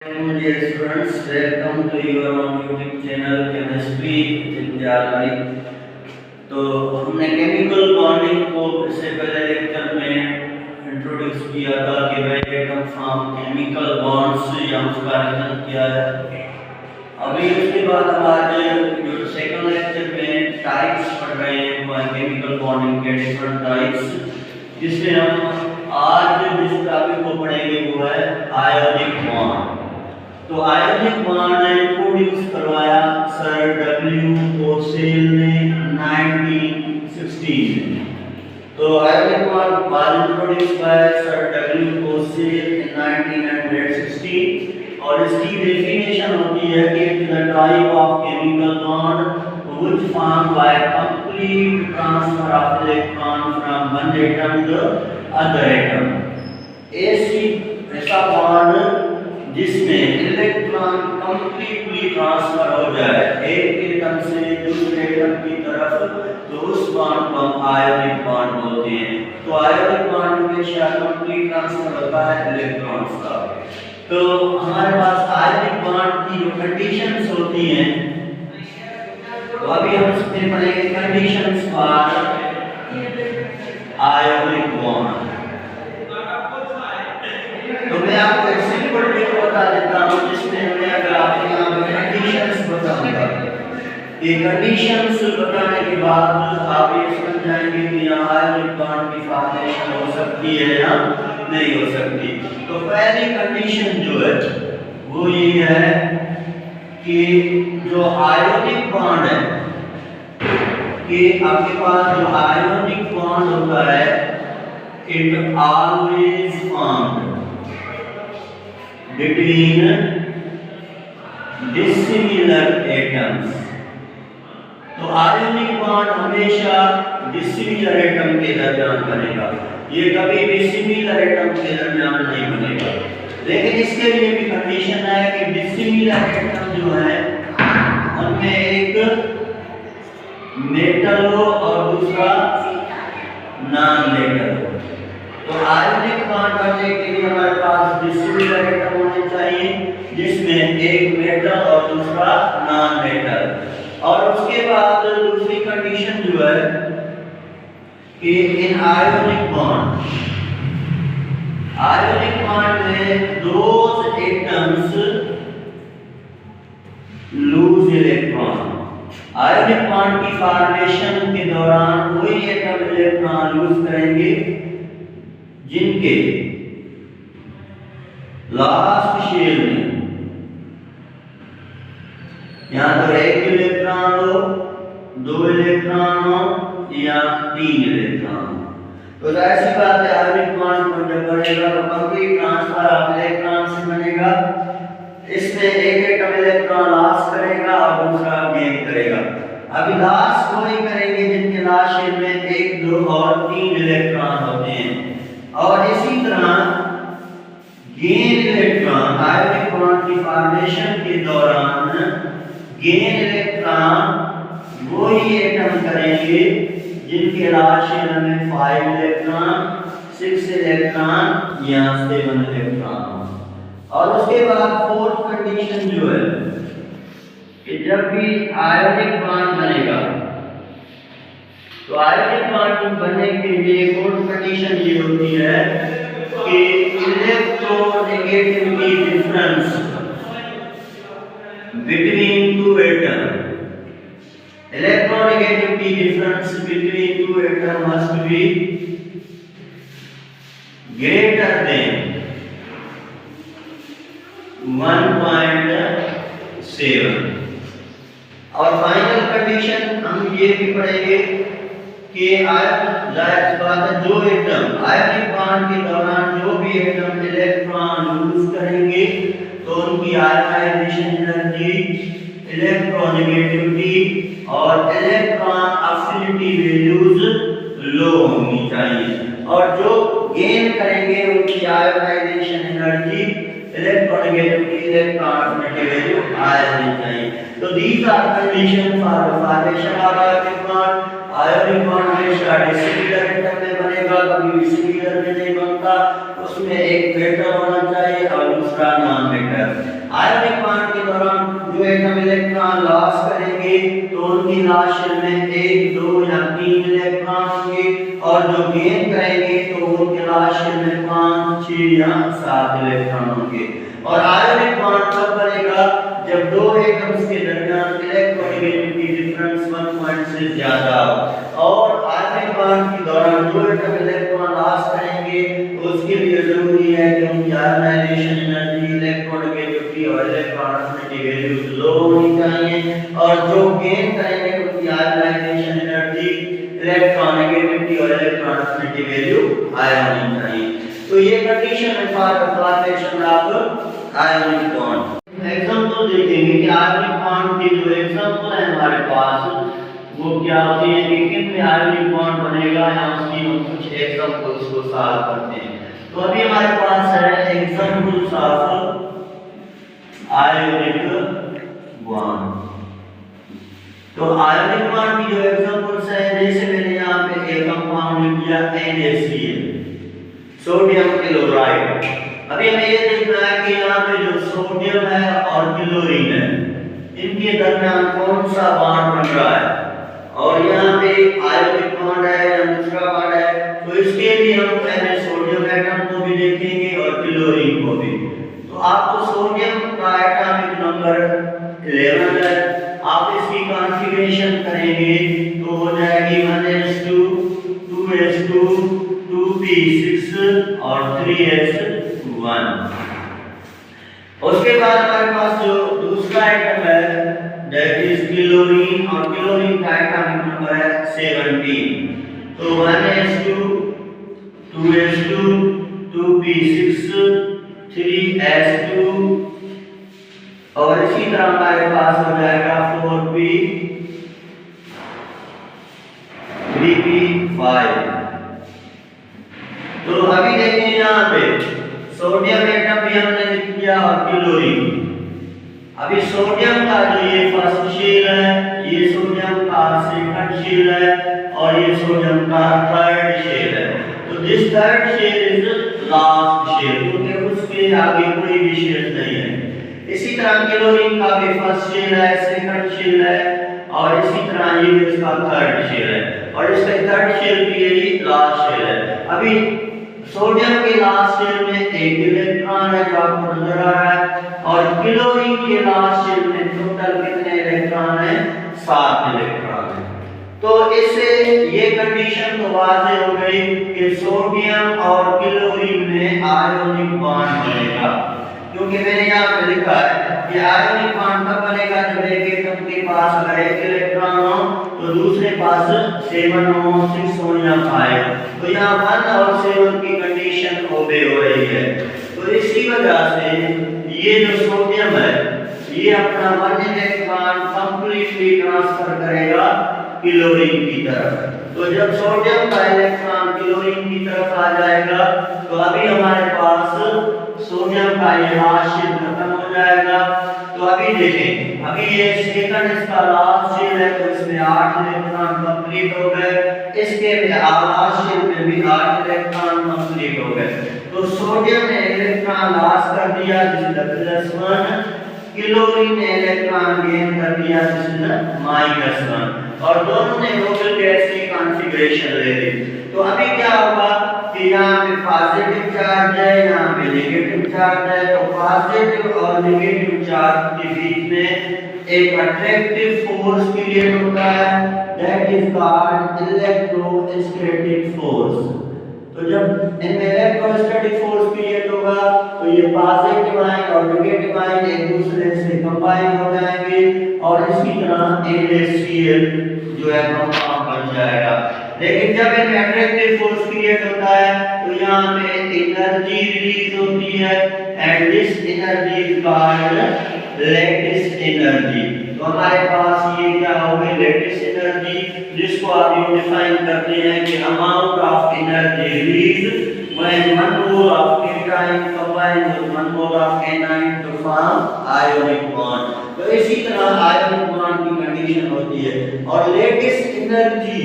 Dear students, welcome to your own YouTube channel Chemistry विद्यालय। तो हमने केमिकल बॉन्डिंग को इससे पहले लेक्चर में इंट्रोड्यूस किया था कि भाई एटम फॉर्म केमिकल बॉन्ड्स या उसका रिलेशन क्या है। अभी उसके बाद हम आज जो सेकंड लेक्चर में टाइप्स पढ़ रहे हैं केमिकल बॉन्डिंग के डिफरेंट टाइप्स, जिसमें हम आज जिस टॉपिक को पढ़ेंगे वो है आयोनिक बॉन्ड। तो आयोनिक बॉन्ड इंट्रोड्यूस करवाया सर डब्ल्यू ओसेल ने 1916 में। तो ionic bond was introduce by sir W Kossel in 1916 और इसकी डेफिनेशन होती है कि it is a type of chemical bond which form by complete transfer of electron from one atom to other atom. ऐसा bond जिसमें electron completely transfer हो जाए एक एटम से दूसरे एटम की तरफ, तो उस बॉन्ड को हम आयोनिक बॉन्ड बोलते हैं। तो आयोनिक बॉन्ड हमेशा कंप्लीट ट्रांसफर होता है इलेक्ट्रॉन्स का। तो हमारे पास आयोनिक बॉन्ड की जो कंडीशंस होती हैं, तो अभी हम इसमें पढ़ेंगे कंडीशंस फॉर आयोनिक बॉन्ड। तो मैं आपको एक सिंपल ट्रिक बता देता हूं जिसमें मैं अगर आपको यहां पे कंडीशंस बताऊंगा, ये कंडीशंस बताने के बाद आप ये समझ जाएंगे कि यहां आयोनिक बॉन्ड की फॉर्मेशन हो सकती है या नहीं हो सकती। तो पहली कंडीशन जो है वो ये है कि जो आयोनिक बॉन्ड है कि आपके पास जो आयोनिक बॉन्ड होता है it always formed between dissimilar atoms। तो आयोनिक बॉन्ड हमेशा डिसिमिलर एटम के दरमियान बनेगा, ये कभी डिसिमिलर एटम के दरमियान नहीं बनेगा। लेकिन इसके लिए भी कंडीशन है कि डिसिमिलर एटम जो है उनमें एक मेटल हो और दूसरा नॉन मेटल हो। तो आयोनिक बॉन्ड बनने के लिए हमारे पास डिसिमिलर एटम होने चाहिए जिसमें एक मेटल और दूसरा नॉन मेटल। और उसके बाद दूसरी कंडीशन जो है कि इन आयोनिक बॉन्ड में those atoms loose electron. Ionic bond की फॉर्मेशन के दौरान वही एटम इलेक्ट्रॉन लूज करेंगे जिनके लास्ट शेल में यहां तो एक इलेक्ट्रॉन हो, दो इलेक्ट्रॉन हो या तीन इलेक्ट्रॉन हो। तो ऐसी बात है आयोनिक बॉन्ड जब बनेगा तो कंप्लीट ट्रांसफर ऑफ इलेक्ट्रॉन से बनेगा। इसमें एक एटम इलेक्ट्रॉन लॉस करेगा और दूसरा गेन करेगा। अभी लॉस वो ही करेंगे जिनके लास्ट शेल में एक, दो और तीन इलेक्ट्रॉन होते हैं। और इसी तरह गेन इलेक्ट्रॉन आयोनिक बॉन्ड की फॉर्मेशन के दौरान गेन इलेक्ट्रॉन वो ही एटम करेंगे जिनके लास्ट शेल में 5 इलेक्ट्रॉन, 6 इलेक्ट्रॉन या 7 इलेक्ट्रॉन। और उसके बाद फोर्थ कंडीशन जो है कि जब भी आयोनिक बॉन्ड बनेगा तो आयोनिक बॉन्ड बनने के लिए फोर्थ कंडीशन ये होती है कि electronegativity difference between two atom, electronegativity difference between two atom must be greater than 1.7। और फाइनल कंडीशन हम ये भी पढ़ेंगे कि जो एटम आयोनिक बॉन्ड के दौरान जो भी एटम इलेक्ट्रॉन लूज करेंगे तो उनकी आयोनाइजेशन एनर्जी, इलेक्ट्रोनेगेटिविटी और इलेक्ट्रॉन अफिनिटी वैल्यूज लो होनी चाहिए। और जो गेन करेंगे उनकी ionization energy, electronegativity, electron affinity value high होनी चाहिए। तो these are condition for the formation of ionic bond. Ionic bond हमेशा डिसिमिलर एटम में बनेगा, कभी डिसिमिलर में नहीं बनता। उसमें एक मेटल होना चाहिए और दूसरा नॉन मेटल। इलेक्ट्रॉन लॉस करेंगे तो उनकी लास्ट शेल में 1, 2 या 3 इलेक्ट्रॉन होंगे, और जो गेन करेंगे तो उनके लास्ट शेल में 5, 6 या 7 इलेक्ट्रॉन होंगे। और आयोनिक बॉन्ड तब बनेगा जब दो एटम्स के दरमियान इलेक्ट्रोनेगेटिविटी डिफरेंस 1 पॉइंट से ज्यादा हो। और आयोनिक बॉन्ड के दौरान जो एटम इलेक्ट्रॉन लॉस करेंगे उसके लिए जरूरी है कि उनकी आयनाइजेशन एनर्जी, इलेक्ट्रोनेगेटिविटी और इलेक्ट्रॉन एफिनिटी वैल्यूज लो होनी चाहिए, और जो गेन करेंगे उनकी आयनाइजेशन एनर्जी, इलेक्ट्रोनेगेटिविटी और इलेक्ट्रॉन एफिनिटी वैल्यू हाई होनी चाहिए। तो ये कंडीशन है for the formation of ionic bond. Example देखेंगे कि आयोनिक बॉन्ड के जो एग्जांपल है हमारे पास वो क्या होती है कि किन में आयोनिक बॉन्ड बनेगा, या उसकी हम कुछ एग्जांपल्स को सॉल्व करते हैं। तो अभी हमारे पास है एग्जांपल्स ऑफ आयोनिक बॉन्ड। तो आयोनिक बॉन्ड की जो एग्जांपल्स है, जैसे मैंने यहाँ पे एक कंपाउंड लिख दिया NaCl, सोडियम क्लोराइड। अभी हमें ये देखना है कि यहाँ पे जो सोडियम है और क्लोरीन है इनके दरमियान कौन सा बॉन्ड बन रहा है, और यहाँ पे आयोनिक बॉन्ड है या दूसरा बॉन्ड है। तो इसके लिए हम पहले सोडियम एटम को भी देखेंगे और क्लोरीन को भी। तो आपको सोडियम का एटॉमिक नंबर 11 है, आप इसकी कॉन्फ़िगरेशन करेंगे तो हो जाएगी 1s2 2s2 2p6 और 3s1। उसके बाद हमारे पास जो दूसरा आइटम है दैट इज क्लोरीन, और क्लोरीन का एटॉमिक नंबर है 17। तो 1s2 2s2 2p6 3s2, और इसी तरह हमारे पास हो जाएगा 4p 3p5। तो अभी देखें यहाँ पे सोडियम एटम भी हमने लिख दिया और क्लोरीन। अभी सोडियम का जो ये फर्स्ट शेल है, ये सोडियम का सेकंड शेल है, और ये सोडियम का थर्ड शेल है। तो this third shell is last shell, क्योंकि उसके आगे कोई भी शेल नहीं है। इसी तरह क्लोरीन का भी फर्स्ट शेल है, सेकंड शेल है, और इसी तरह ये इसका थर्ड शेल है, और इसका थर्ड शेल भी यही लास्ट शेल है। अभी सोडियम के लास्ट शेल में 1 इलेक्ट्रॉन है जो आपको नजर आ रहा है, और क्लोरीन के लास्ट शेल में टोटल कितने इलेक्ट्रॉन हैं? 7 इलेक्ट्रॉन हैं। तो इससे ये कंडीशन तो वाज़ेह हो गई कि सोडियम और क्लोरीन में आयोनिक बॉन्ड बनेगा, क्योंकि मैंने यहाँ पे लिखा है कि आयोनिक बॉन्ड तब बनेगा जब एक एटम के पास अगर 1 इलेक्ट्रॉन हो तो दूसरे पास 7 हो, 6 हो या 5। तो यहाँ 1 और 7 की कंडीशन ओबे हो रही है। तो इसी वजह से ये जो सोडियम है ये अपना 1 इलेक्ट्रॉन कंप्लीटली ट्रांसफर करेगा क्लोरीन की तरफ। तो जब सोडियम का इलेक्ट्रॉन क्लोरीन की तरफ आ जाएगा तो अभी हमारे पास सोडियम का ये लास्ट शेल खत्म हो जाएगा। तो अभी देखें, अभी ये सेकंड इसका लास्ट शेल है, तो इसमें 8 इलेक्ट्रॉन कंप्लीट हो गए, इसके लास्ट शेल में भी 8 इलेक्ट्रॉन कंप्लीट हो गए। तो सोडियम ने इलेक्ट्रॉन लॉस कर दिया जिससे +1, क्लोरीन ने इलेक्ट्रॉन गेन कर दिया जिससे -1, और दोनों ने नोबल गैस की कॉन्फ़िगरेशन ले ली। तो अभी क्या होगा कि यहाँ पे पॉजिटिव चार्ज है, यहाँ पे नेगेटिव चार्ज है। तो पॉजिटिव और नेगेटिव चार्ज के बीच में एक अट्रैक्टिव फोर्स क्रिएट होता है, that is called electrostatic force. तो जब इनमें इलेक्ट्रोस्टैटिक फोर्स क्रिएट होगा तो ये पॉजिटिव आयन और नेगेटिव आयन एक दूसरे से कंबाइन हो जाएंगे, और इसी तरह NaCl जो है कंपाउंड बन जाएगा। लेकिन जब इनमें अट्रैक्टिव फोर्स क्रिएट होता है तो यहाँ पे एनर्जी रिलीज होती है, and this energy is called lattice energy. तो हमारे पास ये क्या हो गई? लैटिस एनर्जी, जिसको आप यूं डिफाइन करते हैं कि amount of energy release when 1 mole of cation combines with 1 mole of anion to form ionic bond। तो इसी तरह आयोनिक बॉन्ड की कंडीशन होती है, और लैटिस एनर्जी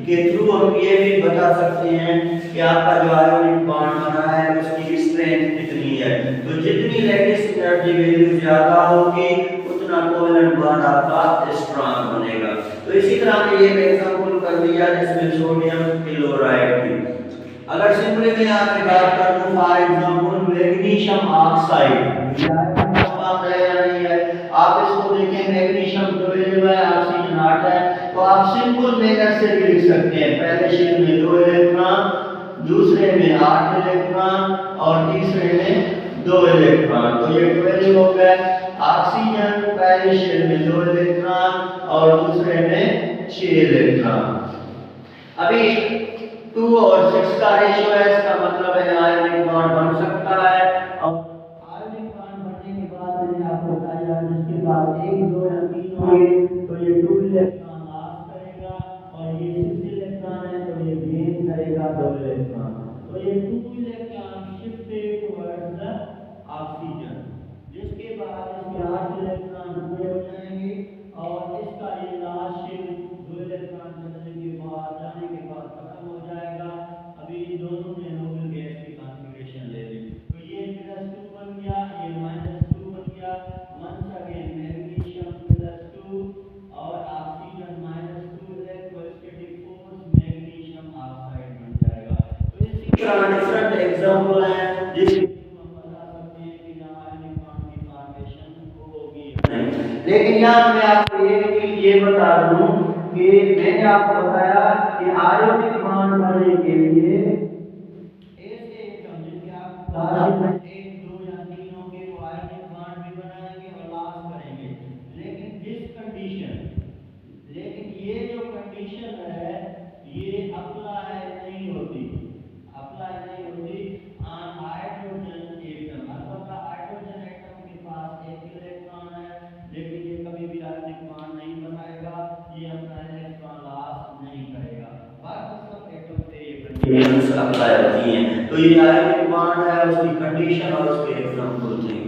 के थ्रू हम ये भी बता सकते हैं कि आपका जो आयोनिक बॉन्ड बना है उसकी स्ट्रेंथ कितनी है। है। तो जितनी लैटिस एनर्जी वैल्यू ज्यादा होगी उतना कोवेलेंट बॉन्ड आपका स्ट्रांग बनेगा। तो इसी तरह के ये एग्जांपल कर दिया जिसमें सोडियम क्लोराइड की। अगर सिंपली मैं यहाँ पे बात कर दूं फॉर एग्जांपल मैग्नीशियम ऑक्साइड, नहीं है आप इसको देखें मैग्नीशियम तो है ऑक्सीजन 8 है, तो आप सिंपल मेथड से भी लिख सकते हैं। पहले शेल में 2 इलेक्ट्रॉन, दूसरे में 8 इलेक्ट्रॉन और तीसरे में 2 इलेक्ट्रॉन, तो ये 12 हो गए। ऑक्सीजन पहले शेल में 2 इलेक्ट्रॉन और दूसरे में 6 इलेक्ट्रॉन। अभी 2 और 6 का रेशियो है, इसका मतलब है आयनिक बॉन्ड बन सकता है। और आयनिक बॉन्ड बनने के बाद मैंने आपको बताया जिसके बाद 1 2 या 3 होंगे तो ये 2 इलेक्ट्रॉन लॉस करेगा और ये 6 इलेक्ट्रॉन है तो ये गेन करेगा 2 इलेक्ट्रॉन। तो ये 2 electron shifted towards the oxygen, जिसके बाद इसके 8 इलेक्ट्रॉन पूरे हो जाएंगे और इसका ये लास्ट शेल 2 इलेक्ट्रॉन चलने के बाद खत्म हो जाएगा। अभी इन दोनों ने नोबल गैस की कॉन्फ़िगरेशन ले ली, तो ये +2 बन गया, ये -2 बन गया। वंस अगेन मैग्नीशियम +2 और oxygen -2 electrostatic force magnesium oxide बन जाएगा। तो इसी तरह डिफरेंट एग्जांपल हैं जिससे हम बता सकते हैं कि आयनिक बॉन्ड की फॉर्मेशन होगी। लेकिन यहाँ मैं आपको ये बता दूं कि मैंने आपको बताया कि आयोनिक बॉन्ड बनने के लिए ऐसे एटम जिनके आप लास्ट में 1 2 या 3 होंगे वो आयोनिक बॉन्ड भी बनाएंगे और लॉस करेंगे। लेकिन ये जो कंडीशन है ये अप्लाई नहीं होती ऑन हाइड्रोजन एटम। अलबत्ता हाइड्रोजन एटम के पास 1 इलेक्ट्रॉन है लेकिन ये कभी भी आयनिक बॉन्ड नहीं बनाएगा, ये अपना इलेक्ट्रॉन लॉस नहीं करेगा। बाकी सब एटम पे ये कंडीशंस अप्लाई होती हैं। तो ये आयनिक बॉन्ड है उसकी कंडीशन और उसके एग्जांपल हैं।